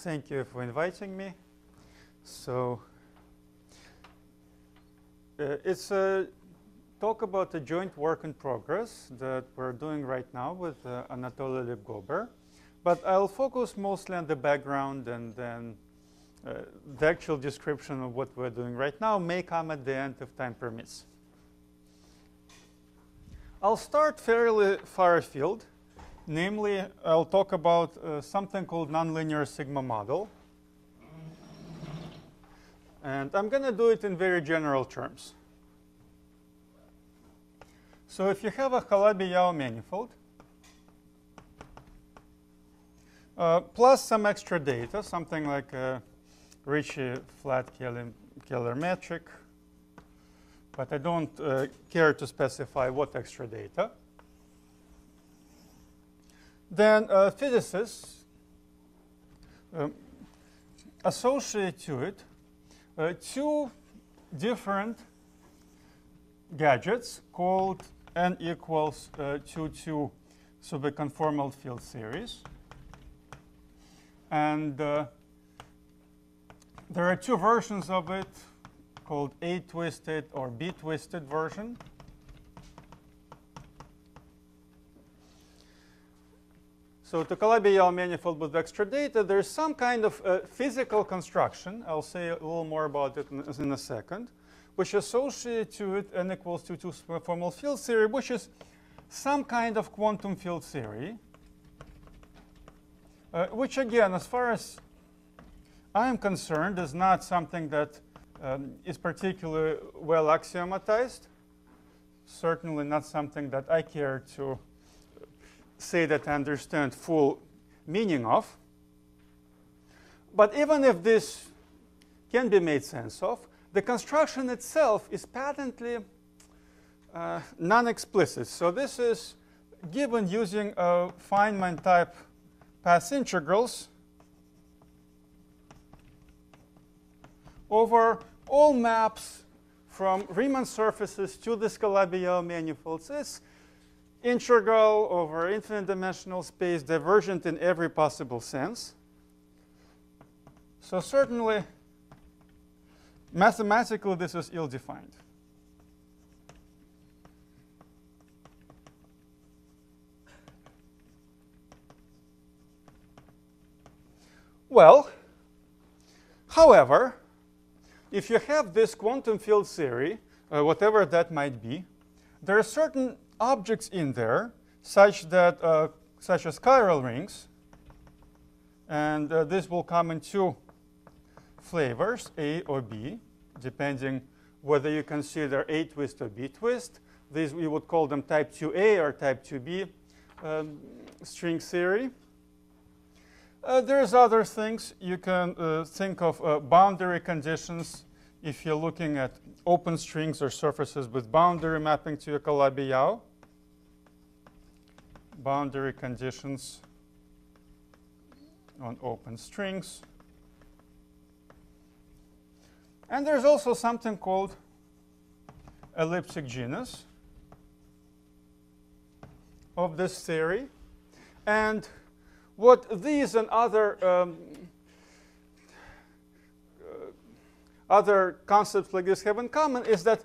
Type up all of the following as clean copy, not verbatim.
Thank you for inviting me. So it's a talk about a joint work in progress that we're doing right now with Anatoly Lev. But I'll focus mostly on the background, and then the actual description of what we're doing right now may come at the end if time permits. I'll start fairly far afield. Namely, I'll talk about something called nonlinear sigma model. And I'm going to do it in very general terms. So if you have a Calabi-Yau manifold, plus some extra data, something like a Ricci flat Keller metric, but I don't care to specify what extra data, then physicists associate to it two different gadgets called n equals 2 subconformal field series. And there are two versions of it called A-twisted or B-twisted version. So to Calabi-Yau manifold with extra data, there's some kind of physical construction. I'll say a little more about it in a second, which associates to it n equals 2 subconformal field theory, which is some kind of quantum field theory, which again, as far as I am concerned, is not something that is particularly well axiomatized. Certainly not something that I care to say that I understand full meaning of. But even if this can be made sense of, the construction itself is patently non-explicit. So this is given using Feynman type path integrals over all maps from Riemann surfaces to the Calabi-Yau manifolds. It's integral over infinite dimensional space, divergent in every possible sense. So certainly, mathematically, this is ill-defined. Well, however, if you have this quantum field theory, whatever that might be, there are certain objects in there, such as chiral rings, and this will come in two flavors, A or B, depending whether you consider A twist or B twist. These we would call them type 2A or type 2B string theory. There's other things. You can think of boundary conditions if you're looking at open strings or surfaces with boundary mapping to a Calabi-Yau. Boundary conditions on open strings. And there's also something called elliptic genus of this theory. And what these and other concepts like this have in common is that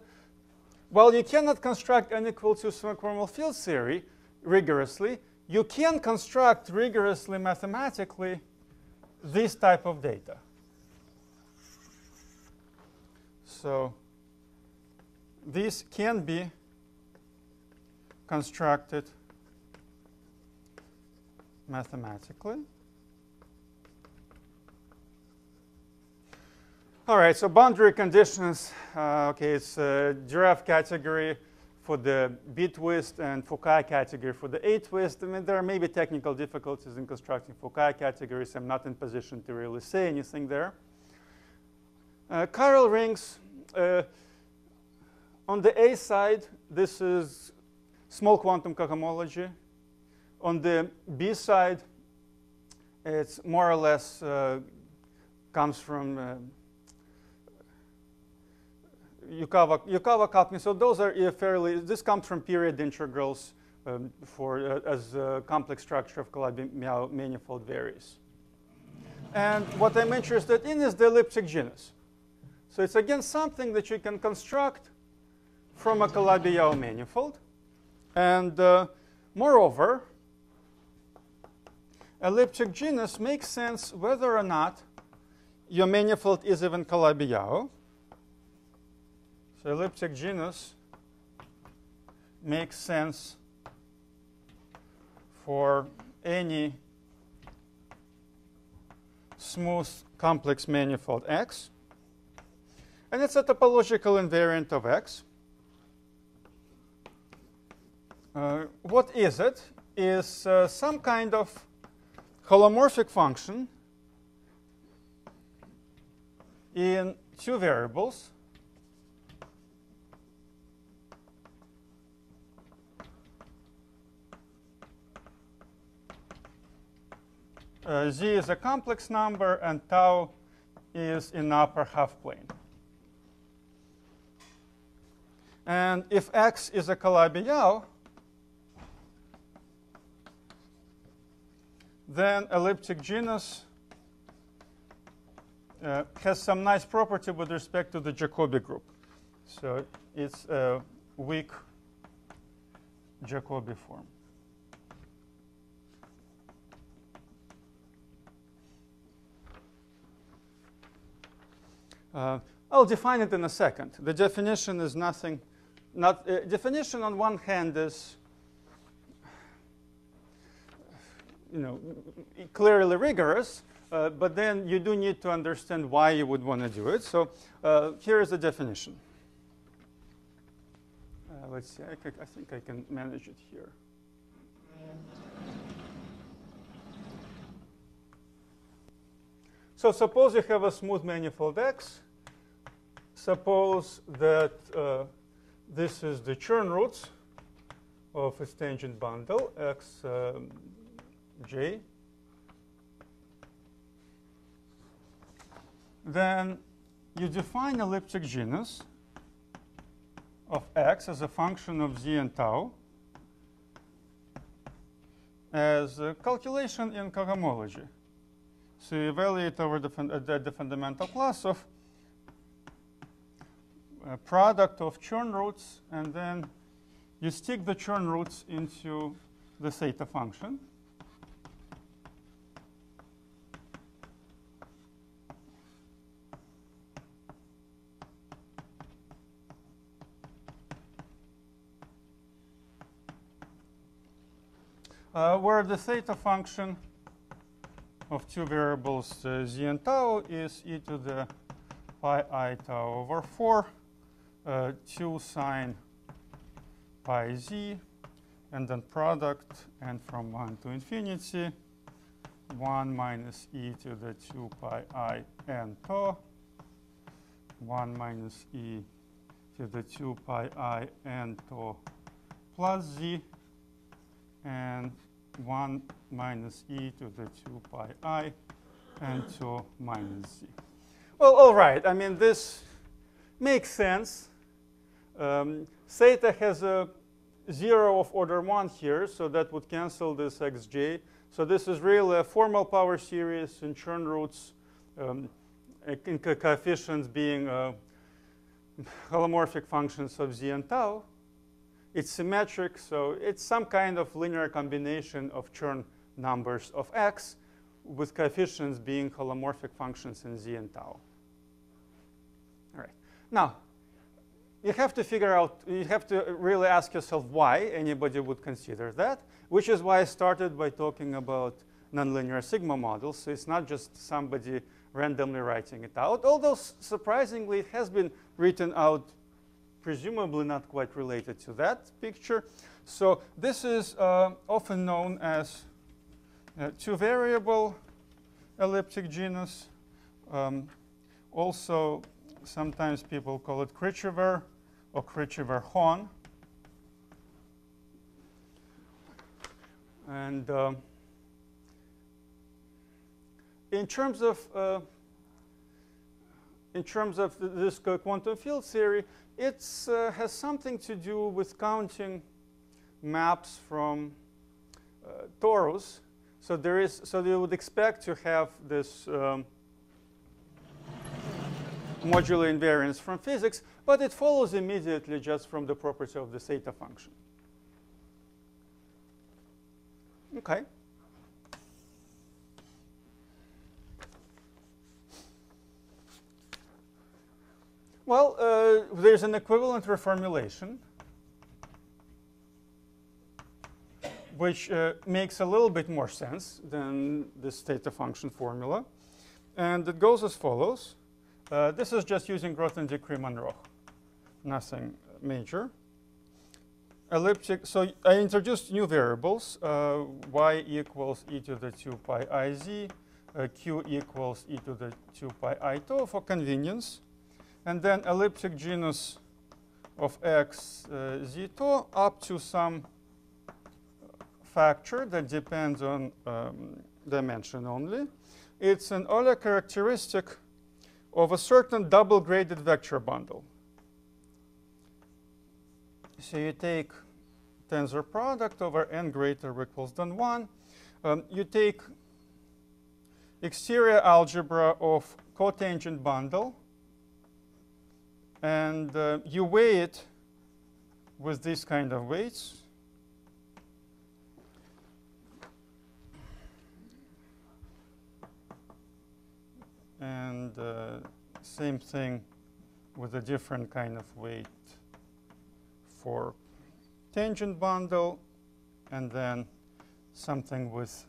while you cannot construct n equals 2 subconformal field theory rigorously, you can construct rigorously mathematically this type of data. So these can be constructed mathematically. All right, so boundary conditions. Okay, it's a Giraffe category for the B twist and Foucault category for the A twist. I mean, there are maybe technical difficulties in constructing Foucault categories. I'm not in position to really say anything there. Chiral rings. On the A side, this is small quantum cohomology. On the B side, it's more or less comes from Yukawa calculus. So those are fairly, this comes from period integrals as a complex structure of Calabi-Yau manifold varies. And what I'm interested in is the elliptic genus. So it's again something that you can construct from a Calabi-Yau manifold. And moreover, elliptic genus makes sense whether or not your manifold is even Calabi-Yau. So elliptic genus makes sense for any smooth complex manifold X. And it's a topological invariant of X. What is it? Is some kind of holomorphic function in two variables. Z is a complex number, and tau is in upper half plane. And if X is a Calabi-Yau, then elliptic genus has some nice property with respect to the Jacobi group. So it's a weak Jacobi form. I'll define it in a second. The definition is nothing. Definition on one hand is, clearly rigorous, but then you do need to understand why you would want to do it. So here is the definition. Let's see. I think I can manage it here. So suppose you have a smooth manifold X. Suppose that this is the Chern roots of its tangent bundle, X J. Then you define elliptic genus of X as a function of Z and tau as a calculation in cohomology. So you evaluate over the fundamental class of a product of Chern roots, and then you stick the Chern roots into the theta function. Where the theta function of two variables Z and tau is e to the pi I tau over 4, 2 sine pi z, and then product, and from 1 to infinity, 1 minus e to the 2 pi I n tau, 1 minus e to the 2 pi I n tau plus z, and 1 minus e to the 2 pi I n tau minus z. Well, all right. I mean, this makes sense. Theta has a 0 of order 1 here, so that would cancel this xj. So this is really a formal power series in Chern roots, in coefficients being holomorphic functions of z and tau. It's symmetric, so it's some kind of linear combination of Chern numbers of X with coefficients being holomorphic functions in z and tau. All right. Now, you have to figure out, you have to really ask yourself why anybody would consider that, which is why I started by talking about nonlinear sigma models. So it's not just somebody randomly writing it out, although surprisingly it has been written out, presumably not quite related to that picture. So this is often known as two-variable elliptic genus. Also, sometimes people call it Krichever or Krichever-Hahn. And in terms of this quantum field theory, it has something to do with counting maps from torus. So you would expect to have this modular invariance from physics, but it follows immediately just from the property of the theta function. Okay. Well, there's an equivalent reformulation, which makes a little bit more sense than this theta function formula. And it goes as follows. This is just using Grothendieck-Riemann-Roch, nothing major. Elliptic, so I introduced new variables, y equals e to the 2 pi I z, q equals e to the 2 pi I tau for convenience, and then elliptic genus of x z tau up to some factor that depends on dimension only. It's an Euler characteristic of a certain double-graded vector bundle. So you take tensor product over n greater or equals than 1. You take exterior algebra of cotangent bundle, and you weigh it with these kind of weights. And same thing with a different kind of weight for tangent bundle, and then something with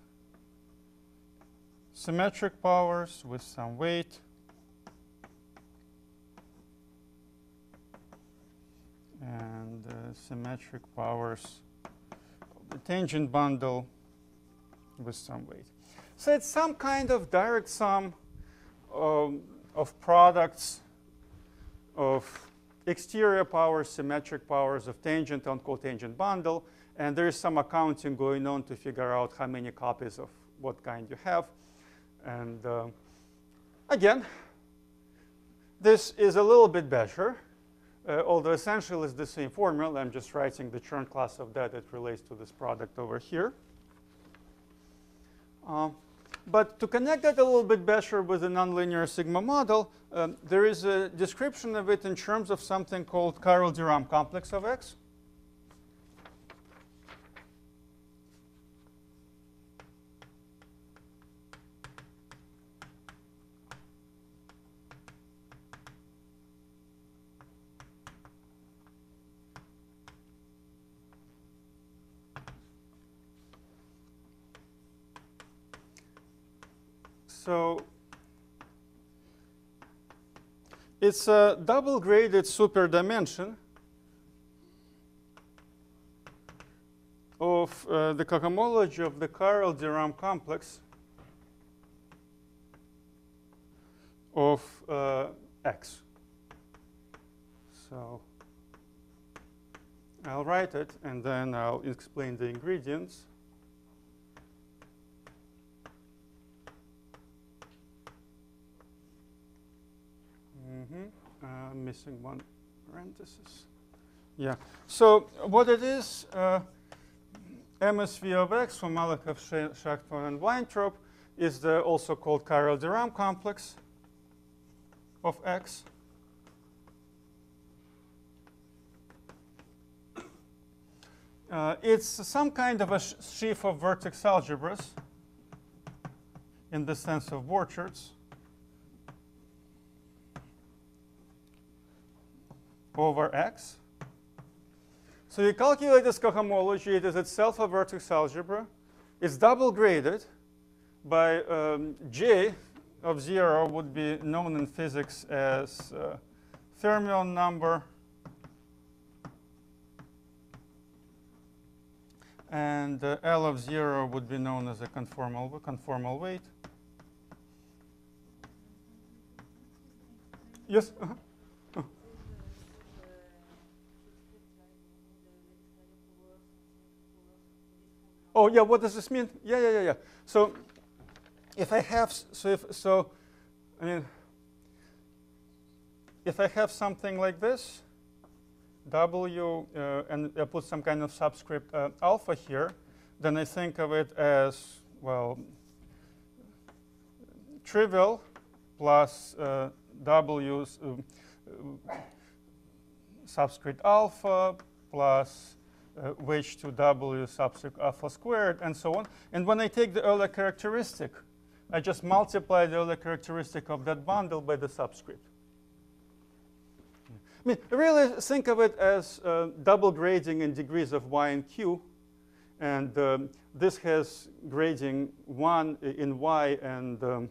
symmetric powers with some weight, and symmetric powers of the tangent bundle with some weight. So it's some kind of direct sum of products of exterior powers, symmetric powers of tangent on cotangent bundle, and there is some accounting going on to figure out how many copies of what kind you have. And again, this is a little bit better, although essentially it's the same formula. I'm just writing the Chern class of that. It relates to this product over here. But to connect that a little bit better with the nonlinear sigma model, there is a description of it in terms of something called chiral de Rham complex of X. So it's a double-graded superdimension of the cohomology of the chiral de Rham complex of X. So I'll write it, and then I'll explain the ingredients. Missing one parenthesis. Yeah. So what it is, MSV of X from Malakoff, Schachtman, and Weintraub is the also called chiral de Rham complex of X. It's some kind of a sheaf of vertex algebras in the sense of Borchards over X. So you calculate this cohomology. It is itself a vertex algebra. It's double graded by J of 0 would be known in physics as fermion number, and L of 0 would be known as a conformal weight. Yes? Oh yeah, what does this mean? Yeah. So if I have if I have something like this, W, and I put some kind of subscript alpha here, then I think of it as well, trivial plus w subscript alpha plus h2w subscript alpha squared, and so on. And when I take the Euler characteristic, I just multiply the Euler characteristic of that bundle by the subscript. I mean, really think of it as double grading in degrees of y and q. And this has grading 1 in y, and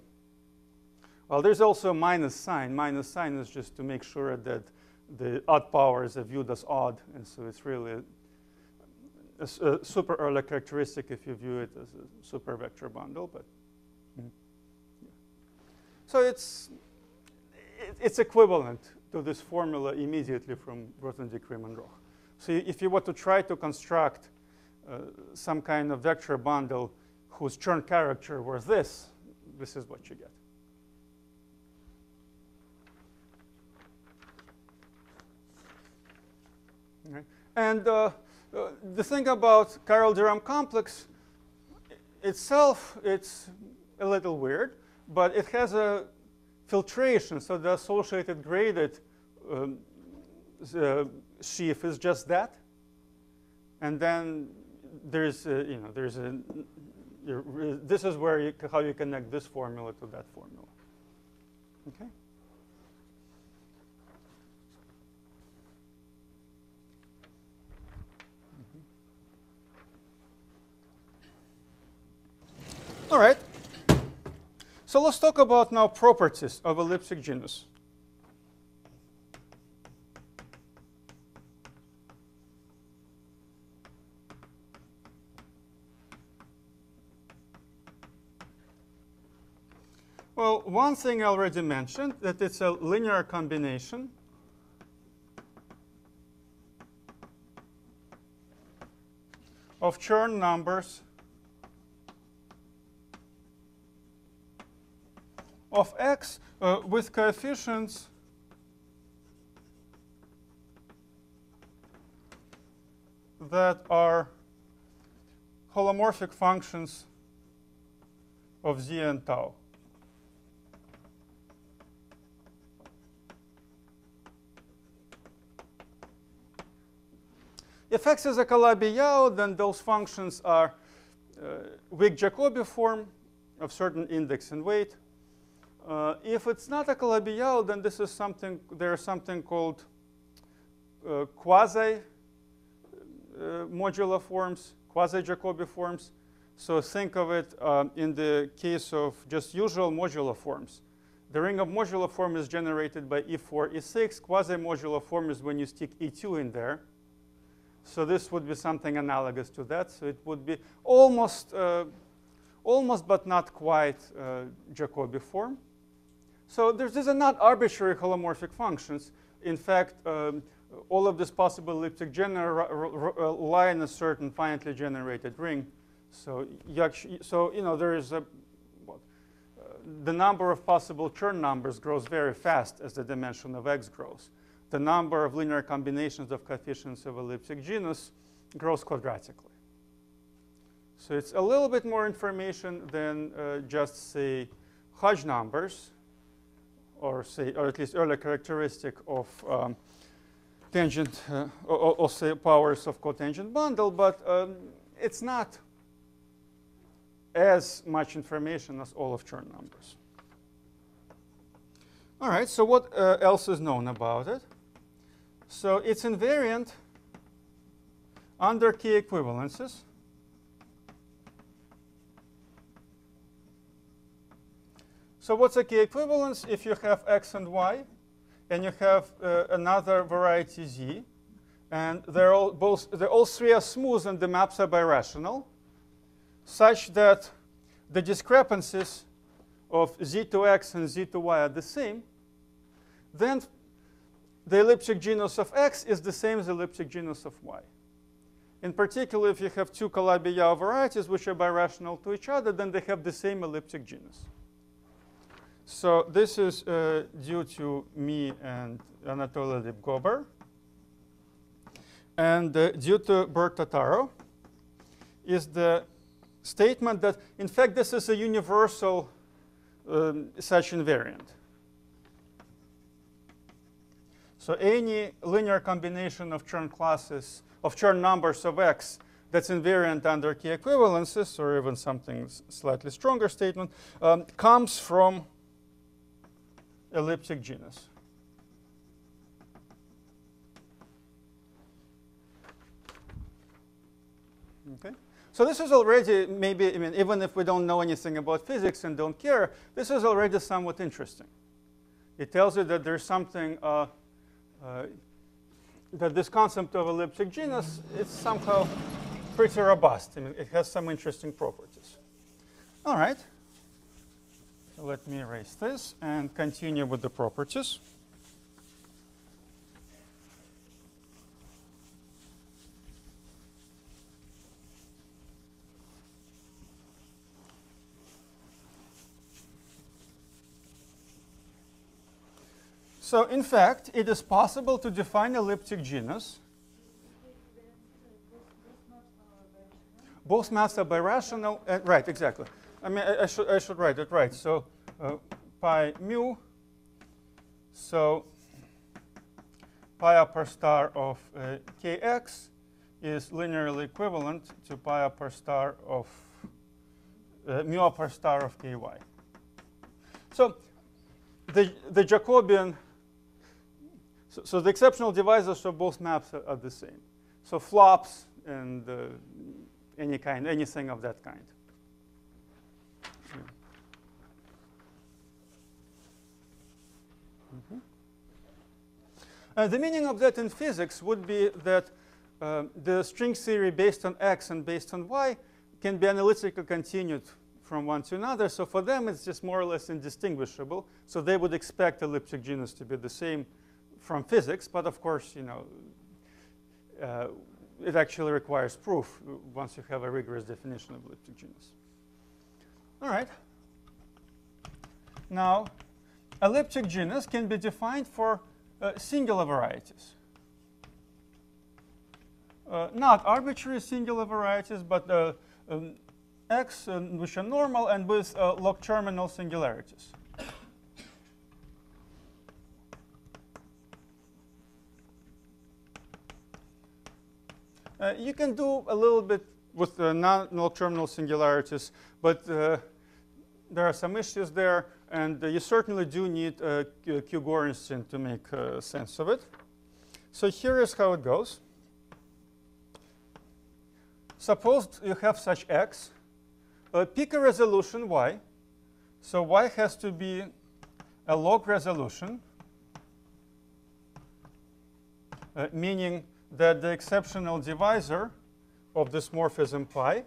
well, there's also a minus sign. Minus sign is just to make sure that the odd powers are viewed as odd, and so it's really a super Euler characteristic if you view it as a super vector bundle. But yeah. So it's equivalent to this formula immediately from Grothendieck-Riemann-Roch. So if you were to try to construct some kind of vector bundle whose Chern character was this is what you get. Okay. And the thing about chiral-Durham complex itself, it's a little weird, but it has a filtration, so the associated graded sheaf is just that, and then there's this is where how you connect this formula to that formula. Okay. All right. So let's talk about now properties of elliptic genus. Well, one thing I already mentioned, that it's a linear combination of Chern numbers of x with coefficients that are holomorphic functions of z and tau. If x is a Calabi-Yau, then those functions are weak Jacobi form of certain index and weight. If it's not a Calabi-Yau, then this is something. There's something called quasi modular forms, quasi Jacobi forms. So think of it in the case of just usual modular forms. The ring of modular form is generated by E4, E6. Quasi modular form is when you stick E2 in there. So this would be something analogous to that. So it would be almost but not quite Jacobi form. So these are not arbitrary holomorphic functions. In fact, all of these possible elliptic genera lie in a certain finitely generated ring. So there is the number of possible Chern numbers grows very fast as the dimension of x grows. The number of linear combinations of coefficients of elliptic genus grows quadratically. So it's a little bit more information than just, say, Hodge numbers, or at least Euler characteristic of tangent, or say powers of cotangent bundle, but it's not as much information as all of Chern numbers. All right, so what else is known about it? So it's invariant under key equivalences. So what's a key equivalence? If you have x and y, and you have another variety z, and they're all three are smooth and the maps are birational, such that the discrepancies of z to x and z to y are the same, then the elliptic genus of x is the same as the elliptic genus of y. In particular, if you have two Calabi-Yau varieties which are birational to each other, then they have the same elliptic genus. So this is due to me and Anatoly Lipgober. And due to Bert Totaro is the statement that, in fact, this is a universal such invariant. So any linear combination of Chern classes, of Chern numbers of X that's invariant under key equivalences, or even something slightly stronger statement, comes from elliptic genus. Okay. So this is already maybe, I mean, even if we don't know anything about physics and don't care, this is already somewhat interesting. It tells you that there's something, that this concept of elliptic genus is somehow pretty robust. I mean, it has some interesting properties. All right. So let me erase this and continue with the properties. So in fact, it is possible to define elliptic genus. Both maps are birational. Right, exactly. I mean, I should write it right. So pi mu. So pi upper star of kx is linearly equivalent to pi upper star of mu upper star of ky. So the Jacobian. So the exceptional divisors of both maps are the same. So flops and anything of that kind. The meaning of that in physics would be that the string theory based on X and based on Y can be analytically continued from one to another. So for them, it's just more or less indistinguishable. So they would expect elliptic genus to be the same from physics, but of course, you know, it actually requires proof once you have a rigorous definition of elliptic genus. All right. Now, elliptic genus can be defined for singular varieties. Not arbitrary singular varieties, but X which are normal and with log terminal singularities. You can do a little bit with non-log terminal singularities, but there are some issues there, and you certainly do need Q-Gorenstein to make sense of it. So here is how it goes. Suppose you have such X, pick a resolution Y. So Y has to be a log resolution, meaning that the exceptional divisor of this morphism pi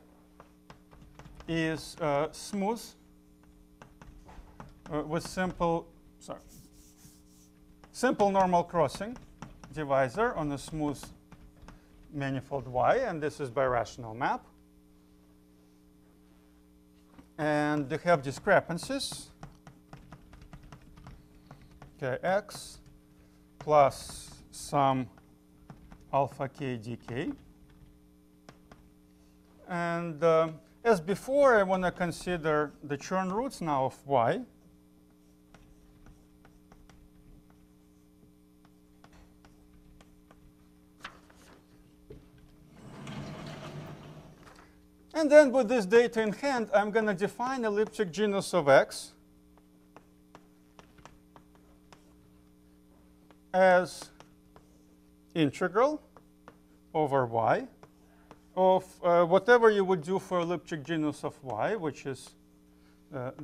is smooth with simple normal crossing divisor on a smooth manifold Y, and this is birational map. And they have discrepancies. Okay, X plus some alpha k dk. And as before, I want to consider the Chern roots now of Y. And then with this data in hand, I'm going to define elliptic genus of X as integral over Y of whatever you would do for elliptic genus of Y, which is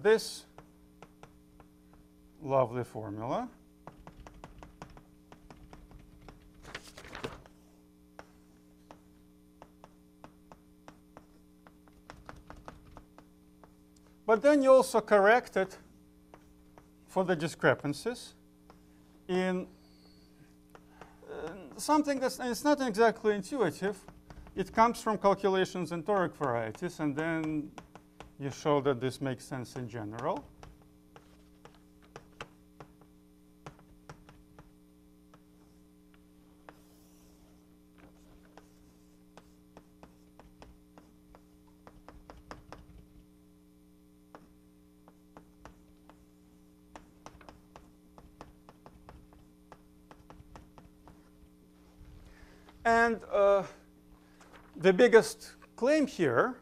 this lovely formula. But then you also correct it for the discrepancies in something that's it's not exactly intuitive. It comes from calculations in toric varieties, and then you show that this makes sense in general. And the biggest claim here,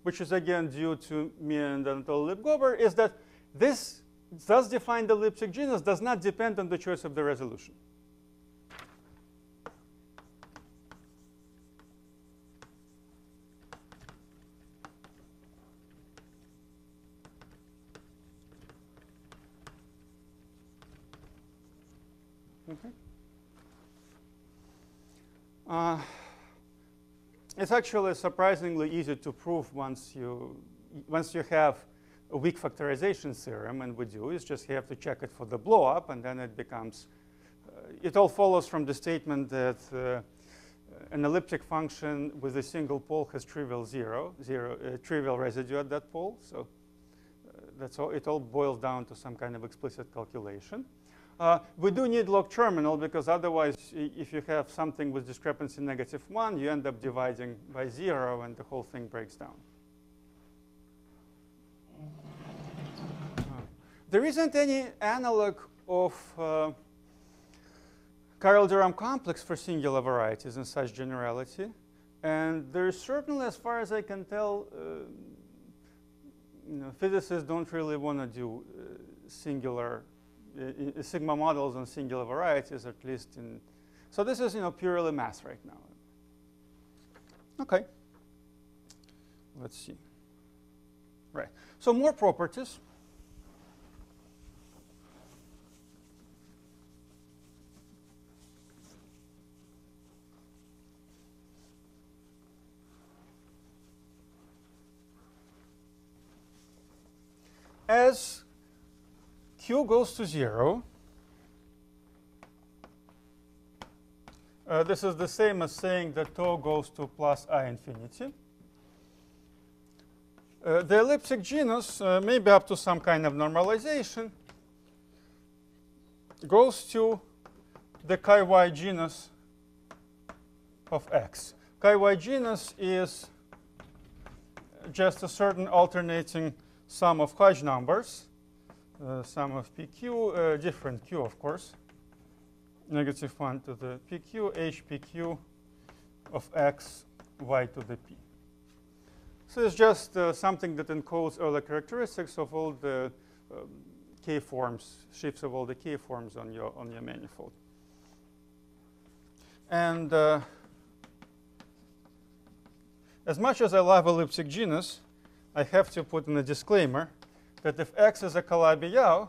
which is again due to me and Anatol Lipgover, is that this thus defined elliptic genus does not depend on the choice of the resolution. Okay. It's actually surprisingly easy to prove once you have a weak factorization theorem, and we do. It's just you have to check it for the blow up, and then it becomes. It all follows from the statement that an elliptic function with a single pole has trivial trivial residue at that pole. So that's all. It all boils down to some kind of explicit calculation. We do need log terminal, because otherwise, if you have something with discrepancy -1, you end up dividing by 0, and the whole thing breaks down. There isn't any analog of Chiral-Durham complex for singular varieties in such generality. And there is certainly, as far as I can tell, physicists don't really want to do singular sigma models on singular varieties, at least in. So this is purely math right now. Okay. Let's see. Right. So more properties. As Q goes to 0, this is the same as saying that tau goes to plus I infinity. The elliptic genus, maybe up to some kind of normalization, goes to the chi-y genus of X. Chi-y genus is just a certain alternating sum of Hodge numbers. Sum of PQ, different Q, of course, -1 to the PQ, HPQ of X, Y to the P. So it's just something that encodes Euler characteristics of all the K forms, shapes of all the K forms on your manifold. And as much as I love elliptic genus, I have to put in a disclaimer that if X is a Calabi-Yau,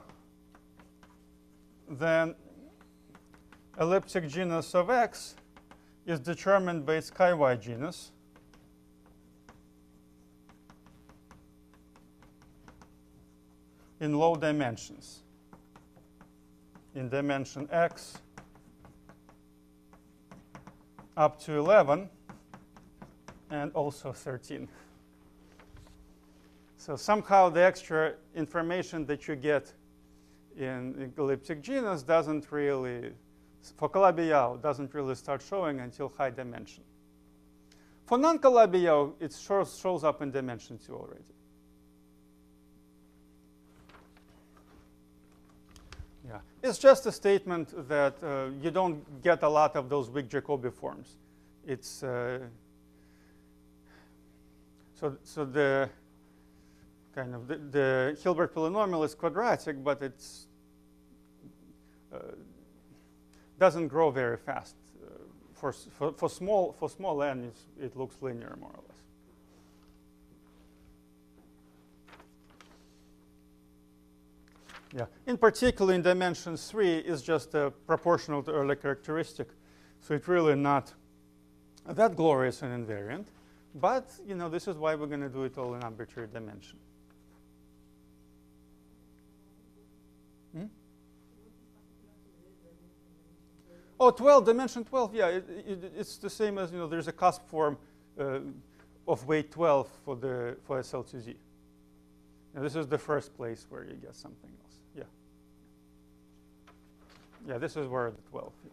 then elliptic genus of X is determined by its chi-y genus. In low dimensions. In dimension X up to 11 and also 13. So somehow the extra information that you get in elliptic genus doesn't really, for Calabi-Yau, doesn't really start showing until high dimension. For non-Calabi-Yau, it shows up in dimension 2 already. Yeah, it's just a statement that you don't get a lot of those weak Jacobi forms. It's so the kind of the Hilbert polynomial is quadratic, but it's doesn't grow very fast. For small n, it looks linear more or less. Yeah. In particular, in dimension 3 is just proportional to Euler characteristic, so it's really not that glorious and invariant. But this is why we're going to do it all in arbitrary dimension. Oh, 12, dimension 12, yeah, it's the same as, there's a cusp form of weight 12 for SL2Z. Now, this is the first place where you get something else, yeah. Yeah, this is where the 12, yeah.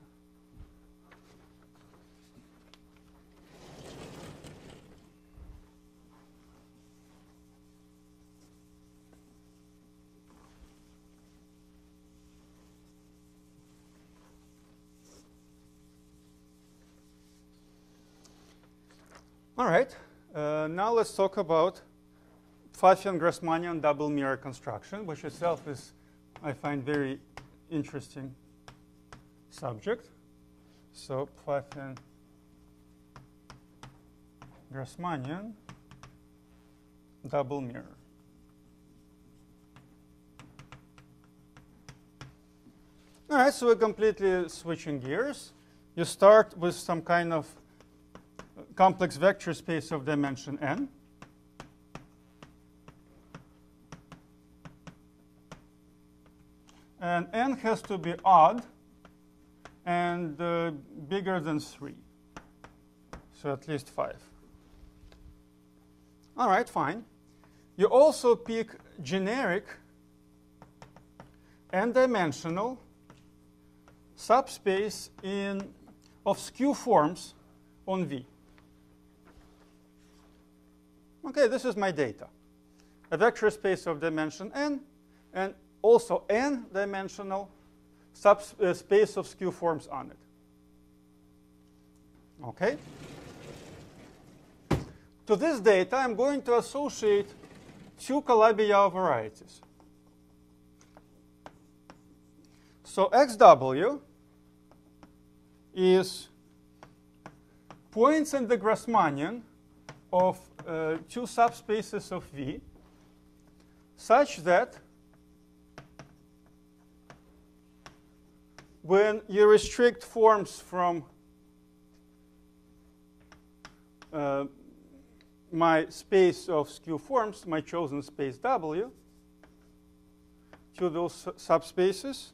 All right. Now let's talk about Pfaffian-Grassmannian double mirror construction, which itself is, I find, very interesting subject. So Pfaffian-Grassmannian double mirror. All right, so we're completely switching gears. You start with some kind of complex vector space of dimension n. And n has to be odd and bigger than 3. So at least 5. All right, fine. You also pick generic n-dimensional subspace of skew forms on V. Okay, this is my data. A vector space of dimension n, and also n-dimensional subspace of skew forms on it. Okay? To this data, I'm going to associate two Calabi-Yau varieties. So XW is points in the Grassmannian of two subspaces of V such that when you restrict forms from my space of skew forms, my chosen space W, to those subspaces,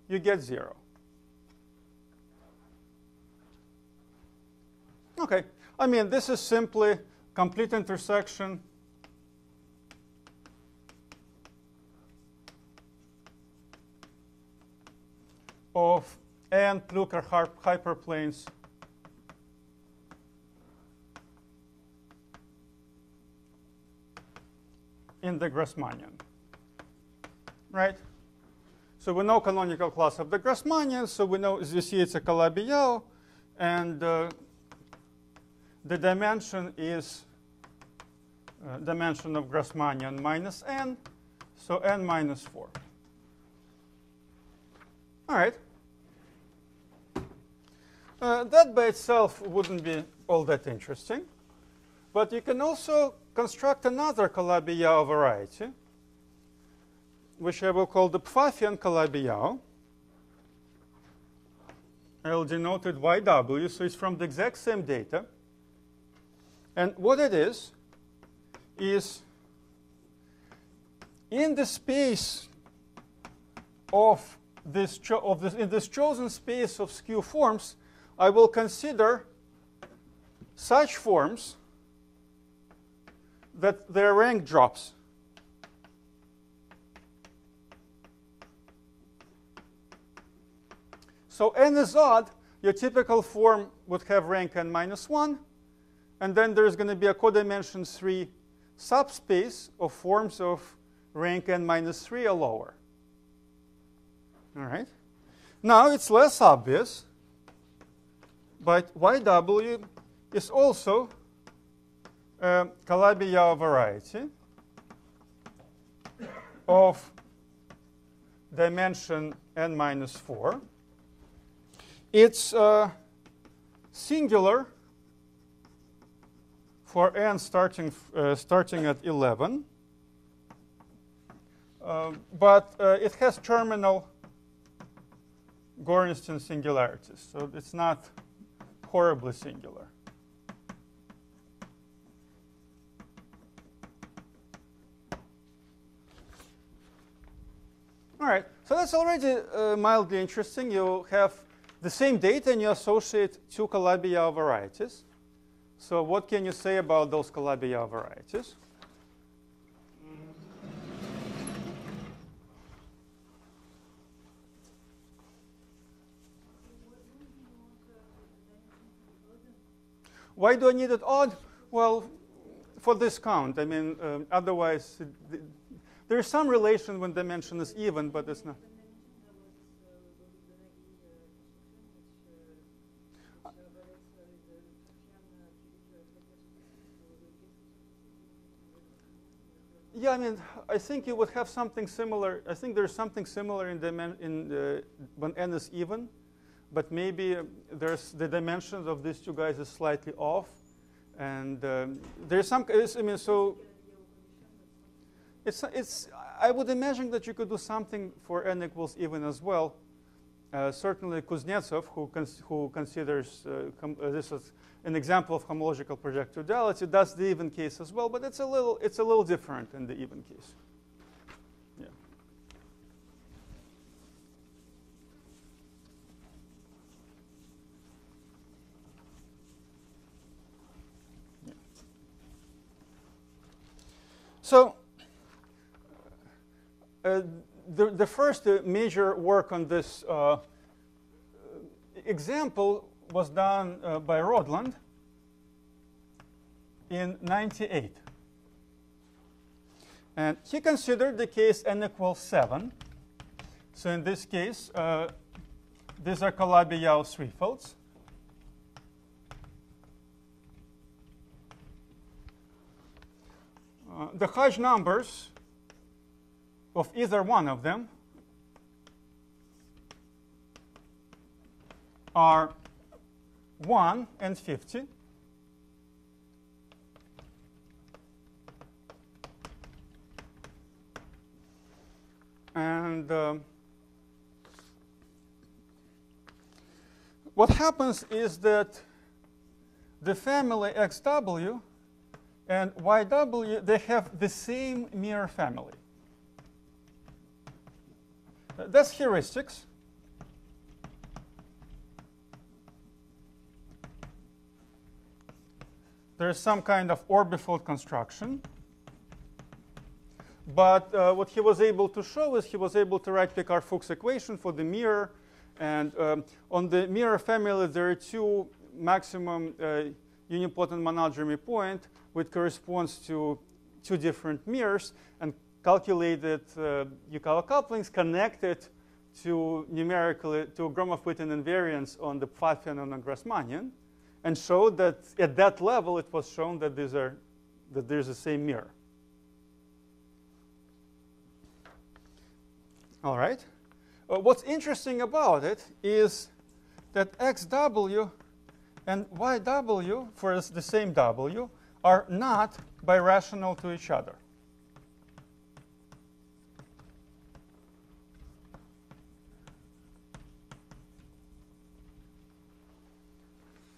you get 0. Okay, I mean, this is simply complete intersection of n Plücker hyperplanes in the Grassmannian, right? So we know canonical class of the Grassmannian, so we know, as you see, it's a Calabi-Yau, and the dimension is dimension of Grassmannian minus n, so n minus 4. All right. That by itself wouldn't be all that interesting, but you can also construct another Calabi-Yau variety, which I will call the Pfaffian Calabi-Yau. I'll denote it YW, so it's from the exact same data. And what it is in the space of in this chosen space of skew forms, I will consider such forms that their rank drops. So n is odd, your typical form would have rank n minus 1, and then there's going to be a codimension 3 subspace of forms of rank n minus 3 or lower. All right. Now it's less obvious, but YW is also a Calabi-Yau variety of dimension n minus 4. It's singular for n starting at 11, but it has terminal Gorenstein singularities, so it's not horribly singular. All right, so that's already mildly interesting. You have the same data and you associate two Calabi-Yau varieties. So what can you say about those Calabi-Yau varieties? Why do I need it odd? Well, for this count. I mean, otherwise, there is some relation when dimension is even, but it's not. Yeah, I mean, I think you would have something similar. I think there's something similar when n is even, but maybe there's the dimensions of these two guys is slightly off, and there's some. I mean, so it's. I would imagine that you could do something for n equals even as well. Certainly, Kuznetsov, who considers this as an example of homological projective duality, does the even case as well, but it's a little different in the even case. Yeah. Yeah. So the first major work on this example was done by Rodland in '98. And he considered the case n equals 7. So in this case, these are Calabi-Yau threefolds. The Hodge numbers of either one of them are 1 and 50. And what happens is that the family XW and YW, they have the same mirror family. That's heuristics. There is some kind of orbifold construction. But what he was able to show is he was able to write Picard-Fuchs equation for the mirror. And on the mirror family, there are two maximum unipotent monodromy point, which corresponds to two different mirrors, and calculated Yukawa couplings connected to numerically to Gromov-Witten invariants on the Pfaffian and Grassmannian, and showed that at that level it was shown that there's the same mirror. All right. What's interesting about it is that XW and YW for the same W are not birational to each other.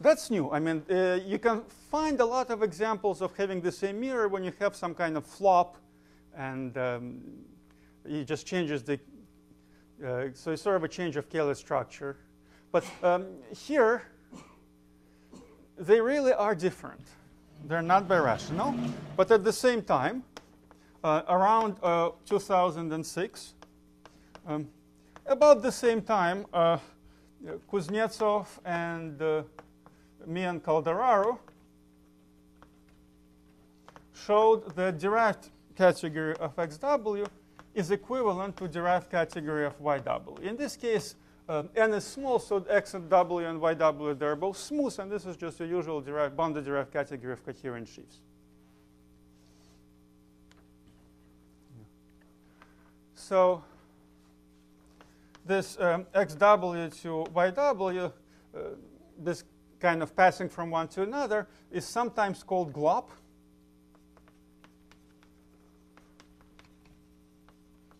That's new. I mean, you can find a lot of examples of having the same mirror when you have some kind of flop, and it just changes the. So it's sort of a change of Cayley structure. But here, they really are different. They're not birational. But at the same time, around 2006, about the same time, Kuznetsov and me and Calderaro showed the derived category of XW is equivalent to derived category of YW. In this case, n is small, so X and W and YW, they're both smooth, and this is just a usual bounded derived category of coherent sheaves. So this XW to YW, this kind of passing from one to another, is sometimes called glop.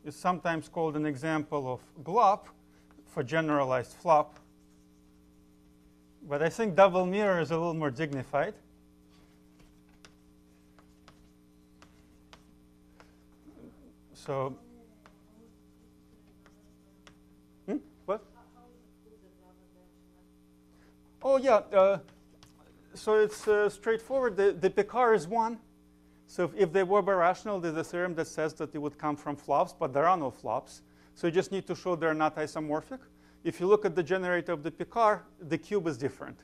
Is sometimes called an example of glop for generalized flop. But I think double mirror is a little more dignified. So, what? Oh, yeah. So it's straightforward. The Picard is 1. So if they were birational, there's a theorem that says that it would come from flops, but there are no flops. So you just need to show they're not isomorphic. If you look at the generator of the Picard, the cube is different.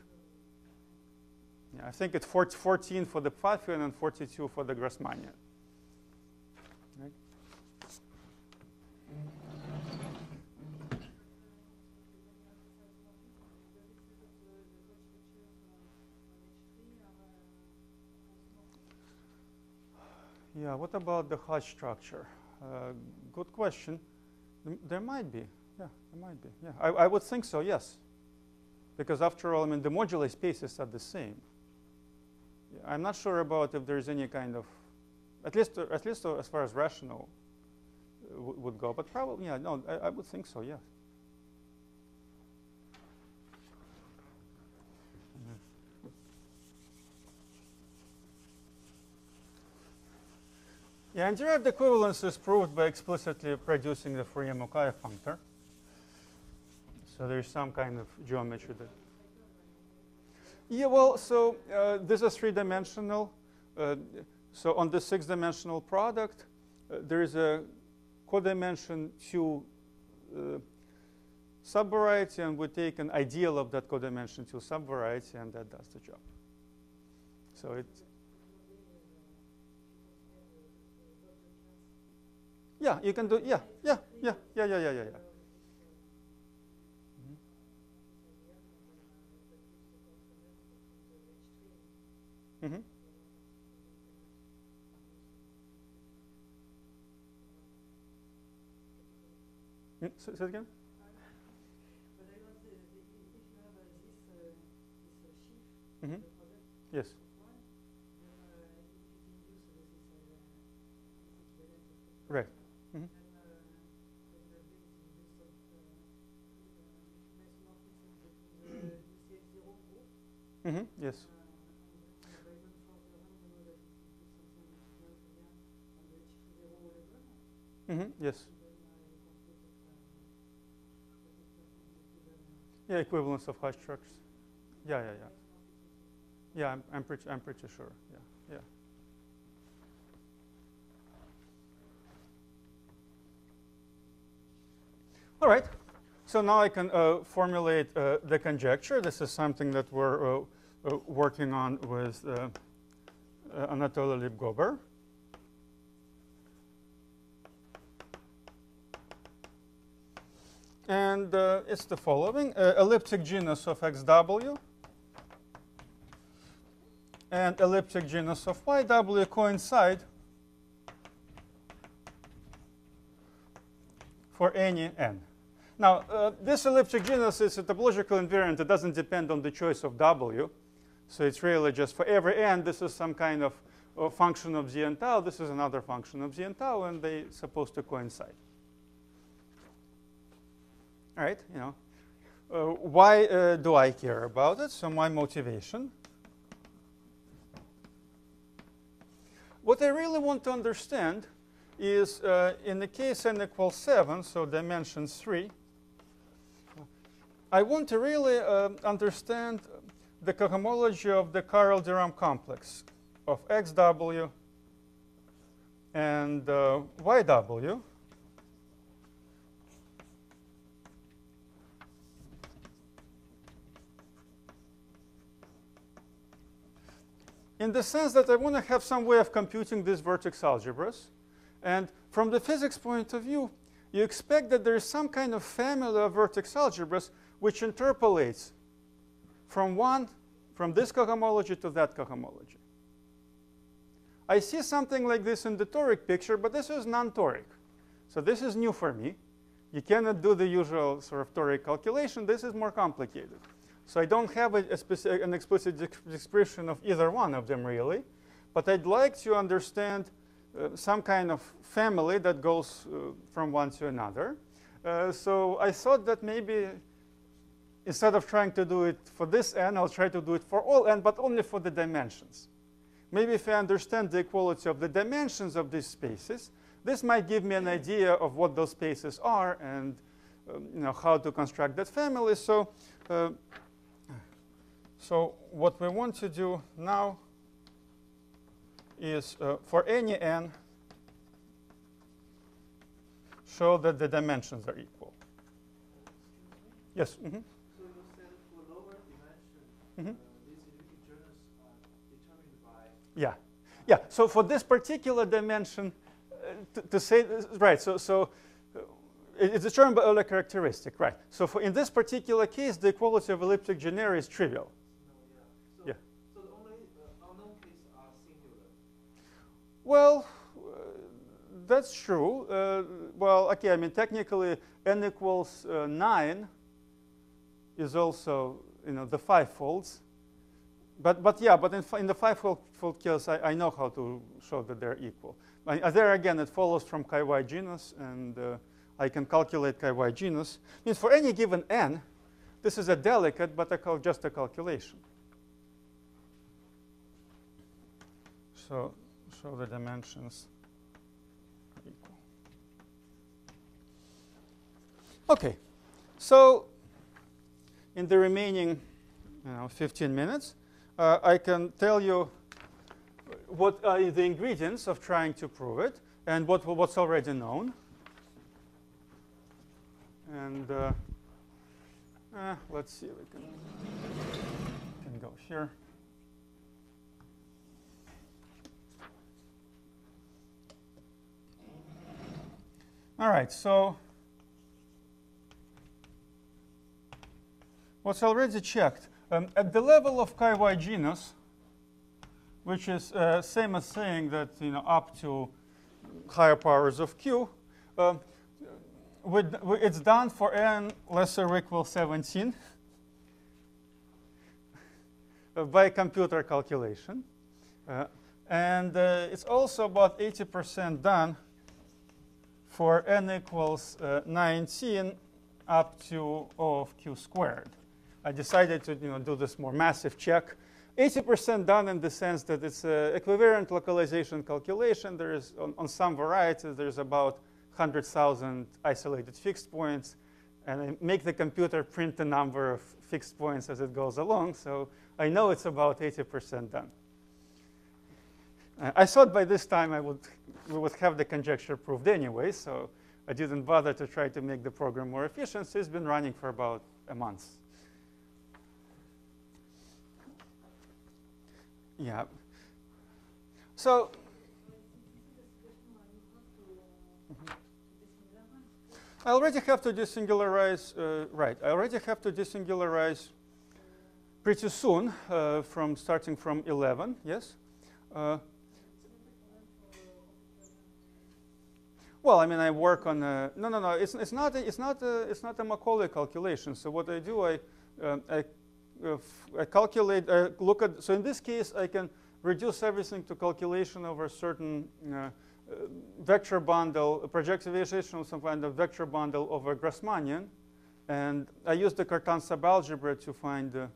Yeah, I think it's 14 for the Pfaffian and 42 for the Grassmannian. Right? Yeah, what about the Hodge structure? Good question. There might be. Yeah, there might be. Yeah, I would think so, yes. Because after all, I mean, the moduli spaces are the same. Yeah, I'm not sure about if there's any kind of, at least as far as rational would go, but probably, yeah, no, I would think so, yeah. Yeah, and derived equivalence is proved by explicitly producing the Fourier-Mukai functor. So there's some kind of geometry that. Yeah, well, so this is three-dimensional. So on the six-dimensional product, there is a codimension 2 subvariety, and we take an ideal of that codimension 2 subvariety, and that does the job. So it. Yeah, you can do. Yeah. Mm-hmm. Say it again. But I want if you have this sheaf, Mm-hmm. Yes. Right. Mm-hmm. Mm-hmm. Yes. Mm-hmm. Yes. Yeah, equivalence of Hodge structures. Yeah. Yeah, I'm pretty sure. Yeah. All right. So now I can formulate the conjecture. This is something that we're working on with Anatoly Lev-Gober. And it's the following. Elliptic genus of xw and elliptic genus of yw coincide for any n. Now, this elliptic genus is a topological invariant. It doesn't depend on the choice of w. So it's really just for every n, this is some kind of function of z and tau. This is another function of z and tau, and they're supposed to coincide. All right, why do I care about it? So my motivation. What I really want to understand is in the case n equals 7, so dimension 3, I want to really understand the cohomology of the Carl-Derham complex of xw and yw. In the sense that I want to have some way of computing these vertex algebras. And from the physics point of view, you expect that there is some kind of family of vertex algebras which interpolates from this cohomology to that cohomology. I see something like this in the toric picture, but this is non-toric. So this is new for me. You cannot do the usual sort of toric calculation. This is more complicated. So I don't have an explicit description of either one of them, really. But I'd like to understand some kind of family that goes from one to another. So I thought that maybe instead of trying to do it for this n, I'll try to do it for all n, but only for the dimensions. Maybe if I understand the equality of the dimensions of these spaces, this might give me an idea of what those spaces are and how to construct that family. So what we want to do now is for any n, show that the dimensions are equal. Yes? Mm-hmm. So you said for lower dimension, these elliptic genus are determined by... Yeah. So for this particular dimension, to say this, right, so it's determined by Euler characteristic, right. So in this particular case, the equality of elliptic genera is trivial. So the only unknown cases are singular. Well, That's true. Well, okay, I mean, technically, n equals 9 is also, the 5-folds. But yeah, but in the 5-fold case, I know how to show that they're equal. There again, it follows from chi-y genus, and I can calculate chi-y genus. Means for any given n, this is a delicate, but just a calculation. So show the dimensions equal. Okay, so in the remaining 15 minutes, I can tell you what are the ingredients of trying to prove it and what's already known. And let's see, we can go here. All right, so what's already checked? At the level of chi-y genus, which is same as saying that up to higher powers of q, it's done for n lesser or equal 17 by computer calculation. And it's also about 80% done for n equals 19 up to O of q squared. I decided to do this more massive check. 80% done in the sense that it's an equivariant localization calculation. There is, on some varieties, there's about 100,000 isolated fixed points. And I make the computer print the number of fixed points as it goes along. So I know it's about 80% done. I thought by this time we would have the conjecture proved anyway. So I didn't bother to try to make the program more efficient. So it's been running for about a month. Yeah. So I already have to desingularize, right. I already have to desingularize pretty soon, starting from 11, yes? Well, I mean, I work on no. It's not a Macaulay calculation. So what I do, I calculate, look at. So in this case, I can reduce everything to calculation over a certain vector bundle, a projectivization of some kind of vector bundle over Grassmannian, and I use the Cartan subalgebra to find.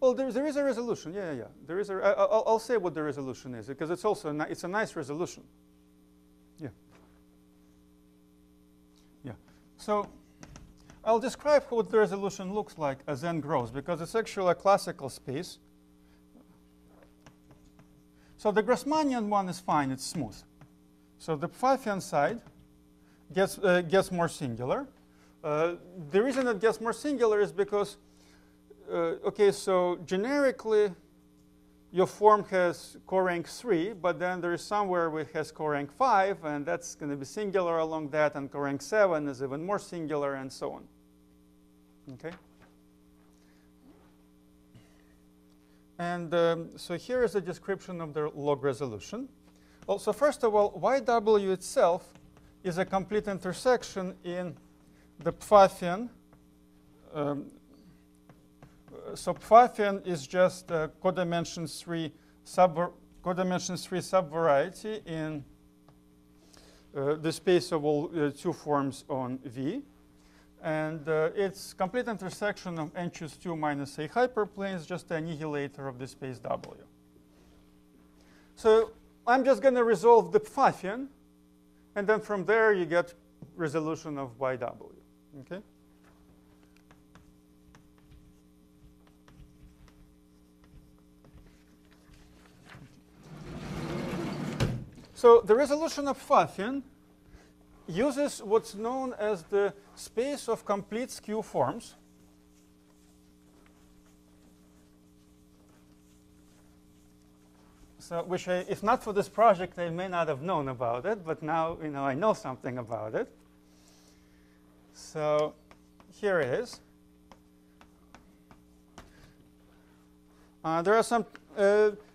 Well, there is a resolution. Yeah. There is I'll say what the resolution is because it's also it's a nice resolution. Yeah. So I'll describe what the resolution looks like as n grows because it's actually a classical space. So the Grassmannian one is fine. It's smooth. So the Pfaffian side gets more singular. The reason it gets more singular is because okay, so generically, your form has corank 3, but then there is somewhere where it has corank 5, and that's going to be singular along that, and corank 7 is even more singular, and so on. Okay? And so here is a description of the log resolution. Also, first of all, YW itself is a complete intersection in the Pfaffian. So Pfaffian is just a codimension 3 subvariety in the space of all two forms on V. And it's complete intersection of n choose 2 minus a hyperplanes, just the annihilator of the space W. So I'm just going to resolve the Pfaffian, and then from there you get resolution of YW. Okay? So the resolution of Pfaffian uses what's known as the space of complete skew forms. So which if not for this project, I may not have known about it, but now I know something about it. So here it is. There are some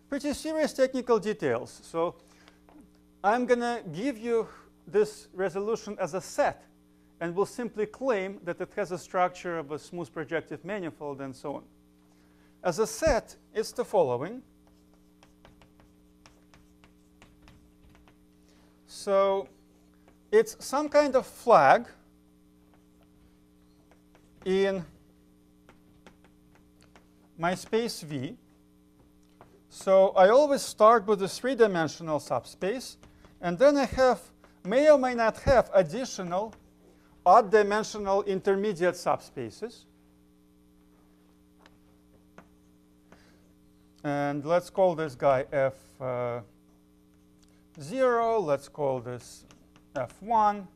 pretty serious technical details. So I'm going to give you this resolution as a set, and we'll simply claim that it has a structure of a smooth projective manifold and so on. As a set, it's the following. So it's some kind of flag in my space V. So I always start with a three-dimensional subspace, and then I may or may not have additional odd-dimensional intermediate subspaces. And let's call this guy F0. Let's call this F1,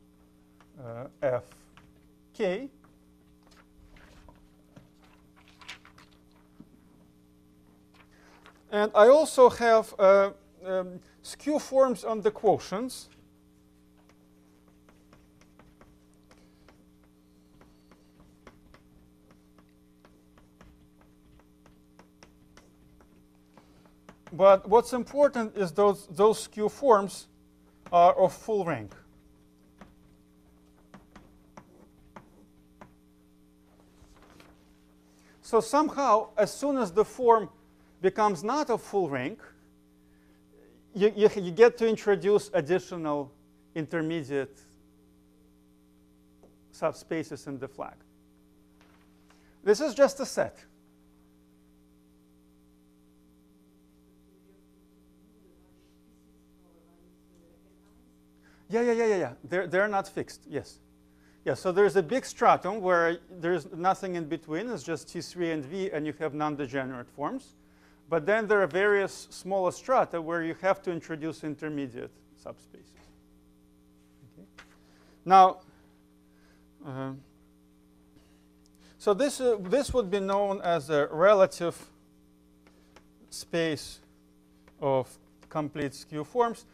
Fk. And I also have skew forms on the quotients. But what's important is those skew forms are of full rank. So somehow, as soon as the form becomes not of full rank, you get to introduce additional intermediate subspaces in the flag. This is just a set. Yeah. They're not fixed, yes. Yeah, so there's a big stratum where there's nothing in between. It's just T3 and V, and you have non-degenerate forms. But then there are various smaller strata where you have to introduce intermediate subspaces. Okay. Now, so this would be known as a relative space of complete skew forms.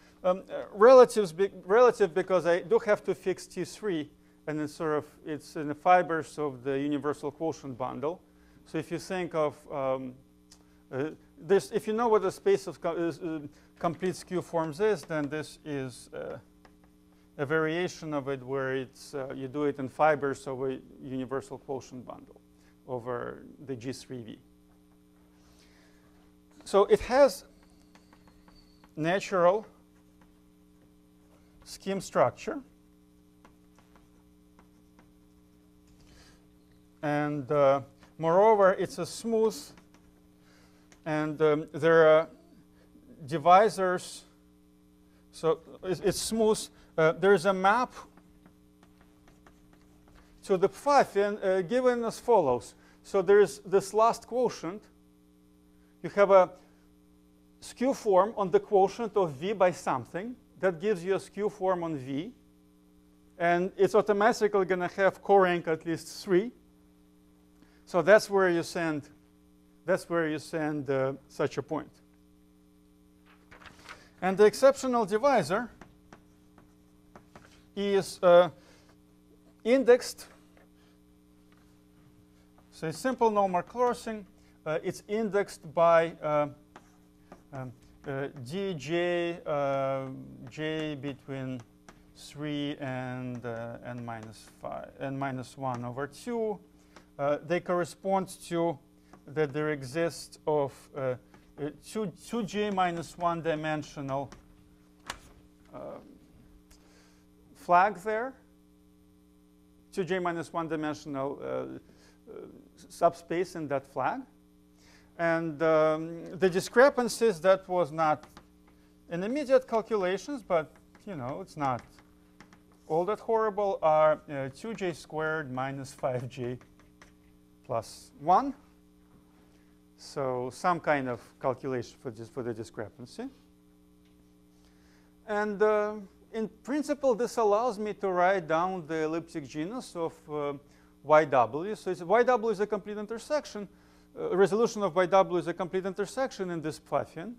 Relative because I do have to fix T3, and it's in the fibers of the universal quotient bundle. So if you think of if you know what the space of complete skew forms is, then this is a variation of it where you do it in fibers of a universal quotient bundle over the G3V. So it has natural scheme structure. And moreover, it's a smooth, and there are divisors. So it's smooth. There's a map to the Pfaffian given as follows. So there's this last quotient. You have a skew form on the quotient of V by something. That gives you a skew form on V. And it's automatically going to have co-rank at least 3. So that's where you send such a point. And the exceptional divisor is indexed. So it's simple normal crossing. It's indexed by dj j between 3 and minus 1 over 2. They correspond to that there exists of 2j minus 1 dimensional flag there, 2j minus 1 dimensional subspace in that flag. And the discrepancies, that was not an immediate calculations, but it's not all that horrible, are 2j squared minus 5j plus 1. So some kind of calculation for the discrepancy. And in principle, this allows me to write down the elliptic genus of YW. So YW is a complete intersection. Resolution of YW is a complete intersection in this Pfaffian.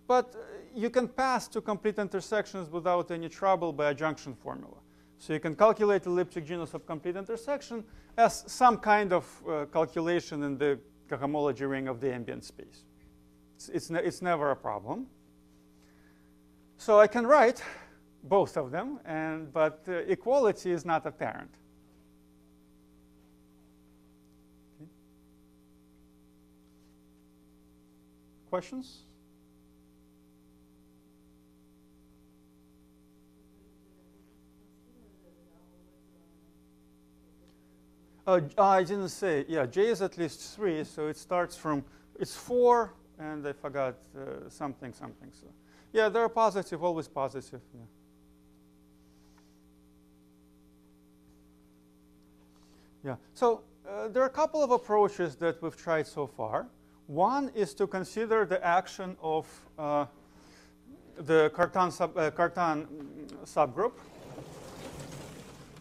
But you can pass to complete intersections without any trouble by adjunction formula. So you can calculate elliptic genus of complete intersection as some kind of calculation in the cohomology ring of the ambient space. It's never a problem. So I can write both of them, but equality is not apparent. Okay. Questions? I didn't say. Yeah, J is at least 3, so it starts from, it's 4, and I forgot something. So yeah, they're positive, always positive. Yeah. Yeah. So there are a couple of approaches that we've tried so far. One is to consider the action of the Cartan subgroup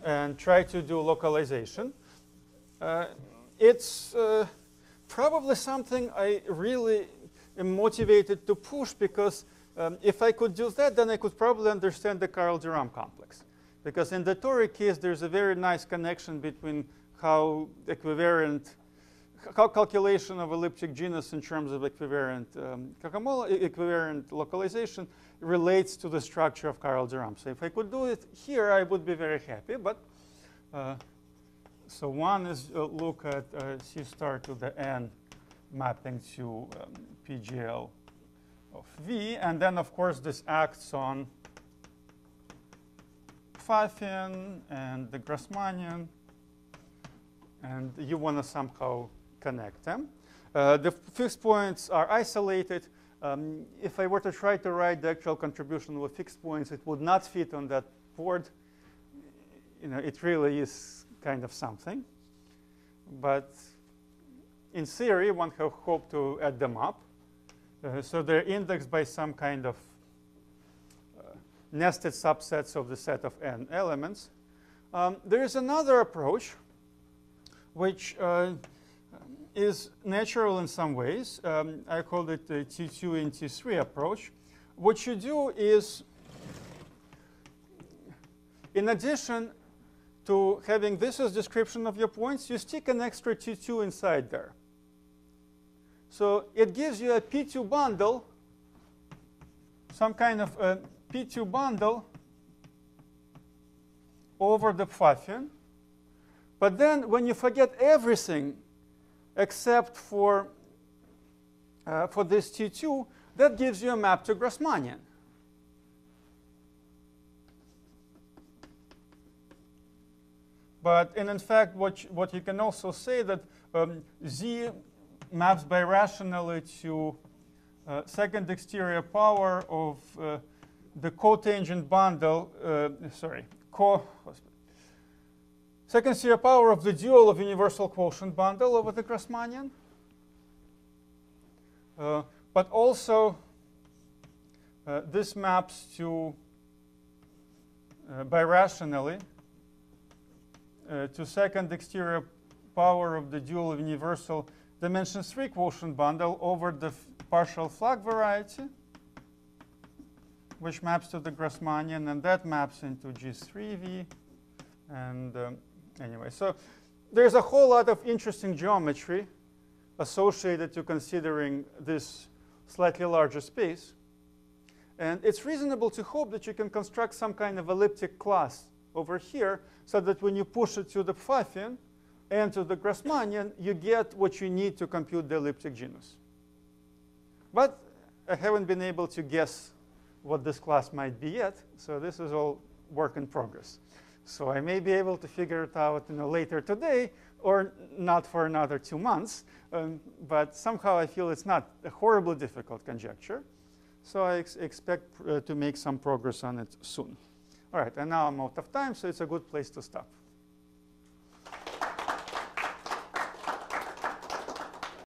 and try to do localization. It's probably something I really am motivated to push, because if I could do that, then I could probably understand the Carl-Durand complex. Because in the toric case, there's a very nice connection between how calculation of elliptic genus in terms of equivariant equivariant localization relates to the structure of Carl-Durand. So if I could do it here, I would be very happy. But so one is look at C star to the n mapping to PGL of V. And then, of course, this acts on Pfaffian and the Grassmannian. And you want to somehow connect them. The fixed points are isolated. If I were to try to write the actual contribution with fixed points, it would not fit on that board. You know, it really is kind of something. But in theory, one can hope to add them up. So they're indexed by some kind of nested subsets of the set of n elements. There is another approach, which is natural in some ways. I call it the T2 and T3 approach. What you do is, in addition to having this as description of your points, you stick an extra T2 inside there. So it gives you a P2 bundle, some kind of a P2 bundle over the Pfaffian. But then when you forget everything except for this T2, that gives you a map to Grassmannian. But in fact, what you can also say that Z maps birationally to second exterior power of the cotangent bundle, second exterior power of the dual of universal quotient bundle over the Grassmannian. But also, this maps to birationally to second exterior power of the dual of universal dimension 3 quotient bundle over the partial Flach variety, which maps to the Grassmannian, and that maps into G3V. And anyway, so there's a whole lot of interesting geometry associated to considering this slightly larger space. And it's reasonable to hope that you can construct some kind of elliptic class over here, so that when you push it to the Pfaffian and to the Grassmannian, you get what you need to compute the elliptic genus. But I haven't been able to guess what this class might be yet, so this is all work in progress. So I may be able to figure it out later today, or not for another 2 months. But somehow I feel it's not a horribly difficult conjecture. So I expect to make some progress on it soon. All right, and now I'm out of time, so it's a good place to stop.